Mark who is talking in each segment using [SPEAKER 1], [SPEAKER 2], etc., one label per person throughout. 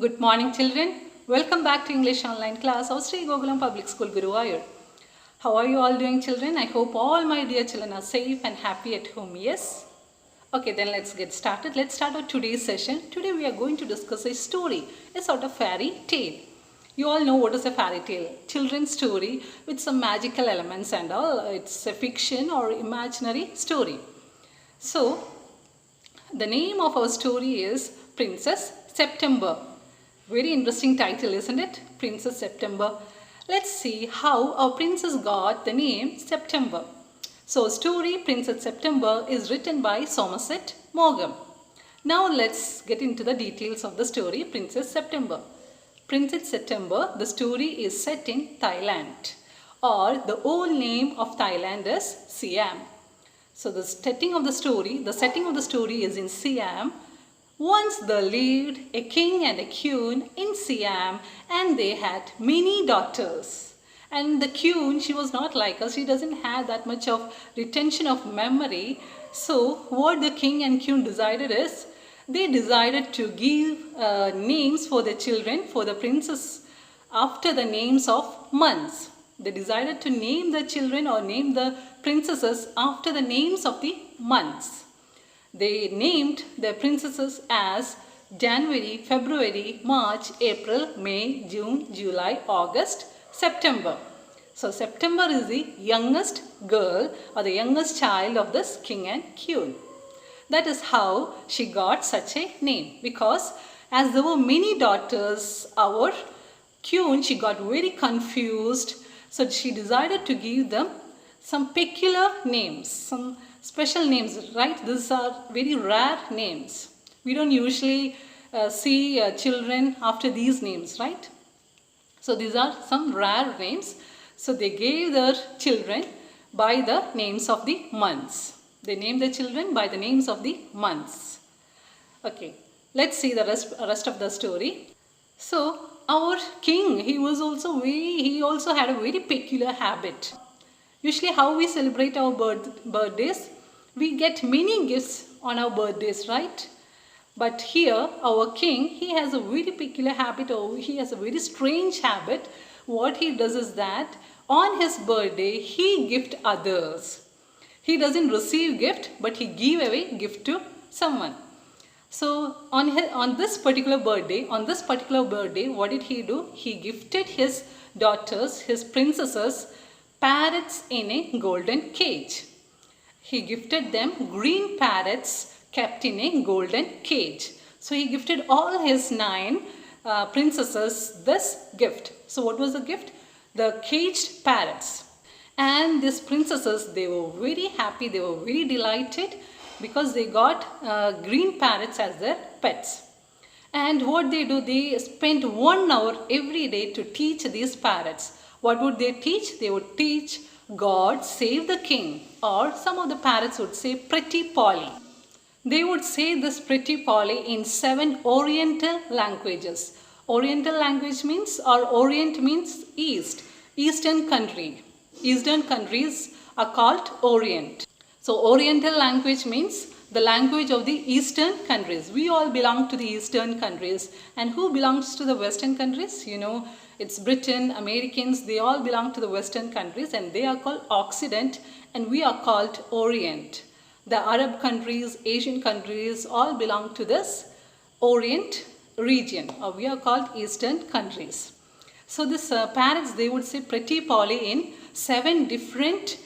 [SPEAKER 1] Good morning, children. Welcome back to English online class of Sri Gokulam Public School, Guruvayur. How are you all doing, children? I hope all my dear children are safe and happy at home. Yes? Okay, then let's get started. Let's start our today's session. Today we are going to discuss a story, a sort of fairy tale. You all know what is a fairy tale. Children's story with some magical elements and all. It's a fiction or imaginary story. So, the name of our story is Princess September. Very interesting title, isn't it? Princess September. Let's see how our princess got the name September. So, story Princess September is written by Somerset Maugham. Now, let's get into the details of the story Princess September. Princess September, the story is set in Thailand, or the old name of Thailand is Siam. So, the setting of the story is in Siam. Once there lived a king and a queen in Siam, and they had many daughters. And the queen, she was not like us, she doesn't have that much of retention of memory. So what the king and queen decided is, they decided to give names for the children, for the princess, after the names of months. They decided to name the children or name the princesses after the names of the months. They named their princesses as January, February, March, April, May, June, July, August, September. So September is the youngest girl or the youngest child of this king and queen. That is how she got such a name, because as there were many daughters, our queen, she got very confused. So she decided to give them some peculiar names, some special names, right? These are very rare names. We don't usually see children after these names, right? So these are some rare names. So they gave their children by the names of the months. They named their children by the names of the months. Okay, let's see the rest of the story. So our king, he also had a very peculiar habit. Usually how we celebrate our birthdays, we get many gifts on our birthdays, right? But here our king, he has a very peculiar habit, or he has a very strange habit. What he does is that on his birthday, he gift others. He doesn't receive gift, but he give away gift to someone. So on this particular birthday, what did he do? He gifted his daughters, his princesses, parrots in a golden cage. He gifted them green parrots kept in a golden cage. So he gifted all his 9 princesses this gift. So what was the gift? The caged parrots. And these princesses, they were very happy, they were very delighted, because they got green parrots as their pets. And what they do, they spent 1 hour every day to teach these parrots. What would they teach? They would teach God save the king, or some of the parrots would say Pretty Polly. They would say this Pretty Polly in 7 Oriental languages. Oriental language means, or Orient means East, Eastern country. Eastern countries are called Orient. So Oriental language means the language of the Eastern countries. We all belong to the Eastern countries. And who belongs to the Western countries? You know, it's Britain, Americans, they all belong to the Western countries, and they are called Occident, and we are called Orient. The Arab countries, Asian countries all belong to this Orient region, or we are called Eastern countries. So this parrots, they would say Pretty Polly in 7 different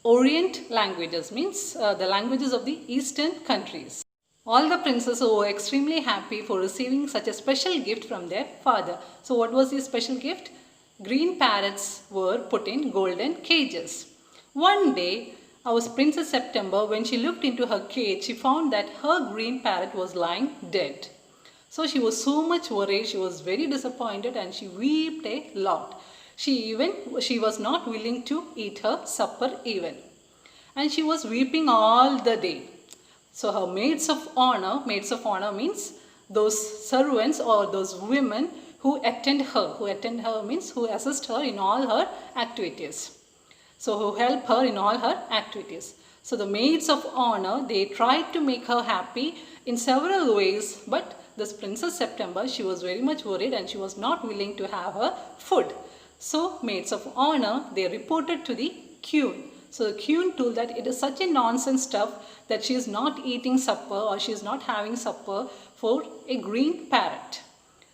[SPEAKER 1] Orient languages, means the languages of the Eastern countries. All the princesses were extremely happy for receiving such a special gift from their father. So what was the special gift? Green parrots were put in golden cages. One day, our Princess September, when she looked into her cage, she found that her green parrot was lying dead. So she was so much worried, she was very disappointed, and she wept a lot. She was not willing to eat her supper even. And she was weeping all the day. So her maids of honor means those servants or those women who attend her means who assist her in all her activities. So who help her in all her activities. So the maids of honor, they tried to make her happy in several ways, but this Princess September, she was very much worried and she was not willing to have her food. So maids of honor, they reported to the queen. So the queen told that it is such a nonsense stuff that she is not eating supper or she is not having supper for a green parrot.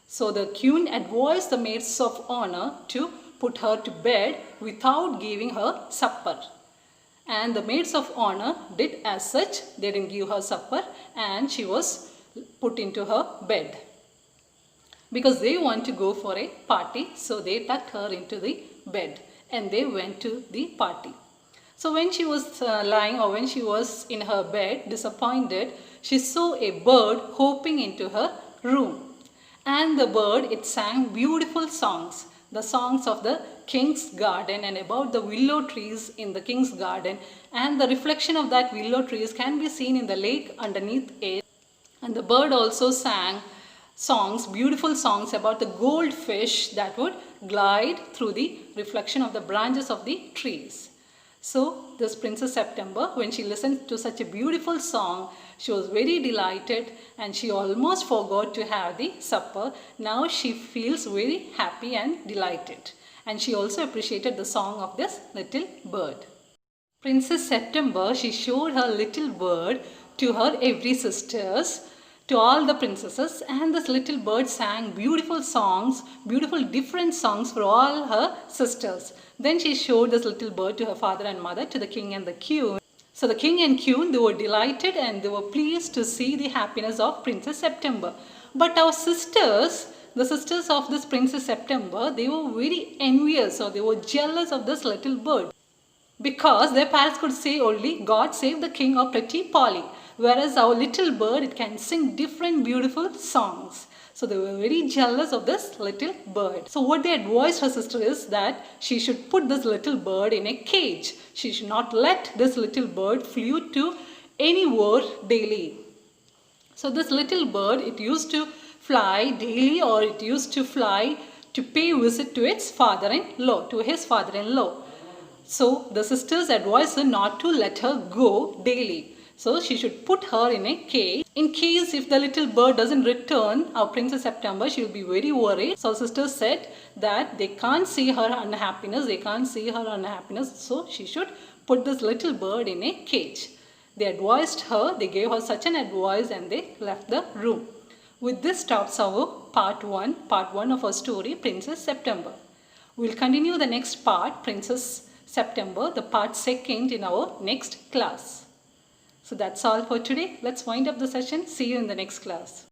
[SPEAKER 1] So the queen advised the maids of honor to put her to bed without giving her supper. And the maids of honor did as such. They didn't give her supper and she was put into her bed. Because they want to go for a party, so they tucked her into the bed and they went to the party. So when she was lying or when she was in her bed, disappointed, she saw a bird hopping into her room. And the bird, it sang beautiful songs, the songs of the king's garden and about the willow trees in the king's garden. And the reflection of that willow trees can be seen in the lake underneath it. And the bird also sang songs, beautiful songs about the goldfish that would glide through the reflection of the branches of the trees. So this Princess September, when she listened to such a beautiful song, she was very delighted and she almost forgot to have the supper. Now she feels very happy and delighted. And she also appreciated the song of this little bird. Princess September, she showed her little bird to her every sisters, to all the princesses, and this little bird sang beautiful songs, beautiful different songs for all her sisters. Then she showed this little bird to her father and mother, to the king and the queen. So the king and queen, they were delighted and they were pleased to see the happiness of Princess September. But our sisters, the sisters of this Princess September, they were very envious or they were jealous of this little bird. Because their parents could say only, God save the king or Pretty Polly. Whereas our little bird, it can sing different beautiful songs. So they were very jealous of this little bird. So what they advised her sister is that she should put this little bird in a cage. She should not let this little bird fly to anywhere daily. So this little bird, it used to fly daily or it used to fly to pay visit to its father-in-law, to his father-in-law. So the sisters advised her not to let her go daily. So she should put her in a cage. In case if the little bird doesn't return, our Princess September, she will be very worried. So sisters said that they can't see her unhappiness. So she should put this little bird in a cage. They advised her, they gave her such an advice and they left the room. With this stops our part 1 of our story, Princess September. We'll continue the next part, Princess September, the part 2 in our next class. So that's all for today. Let's wind up the session. See you in the next class.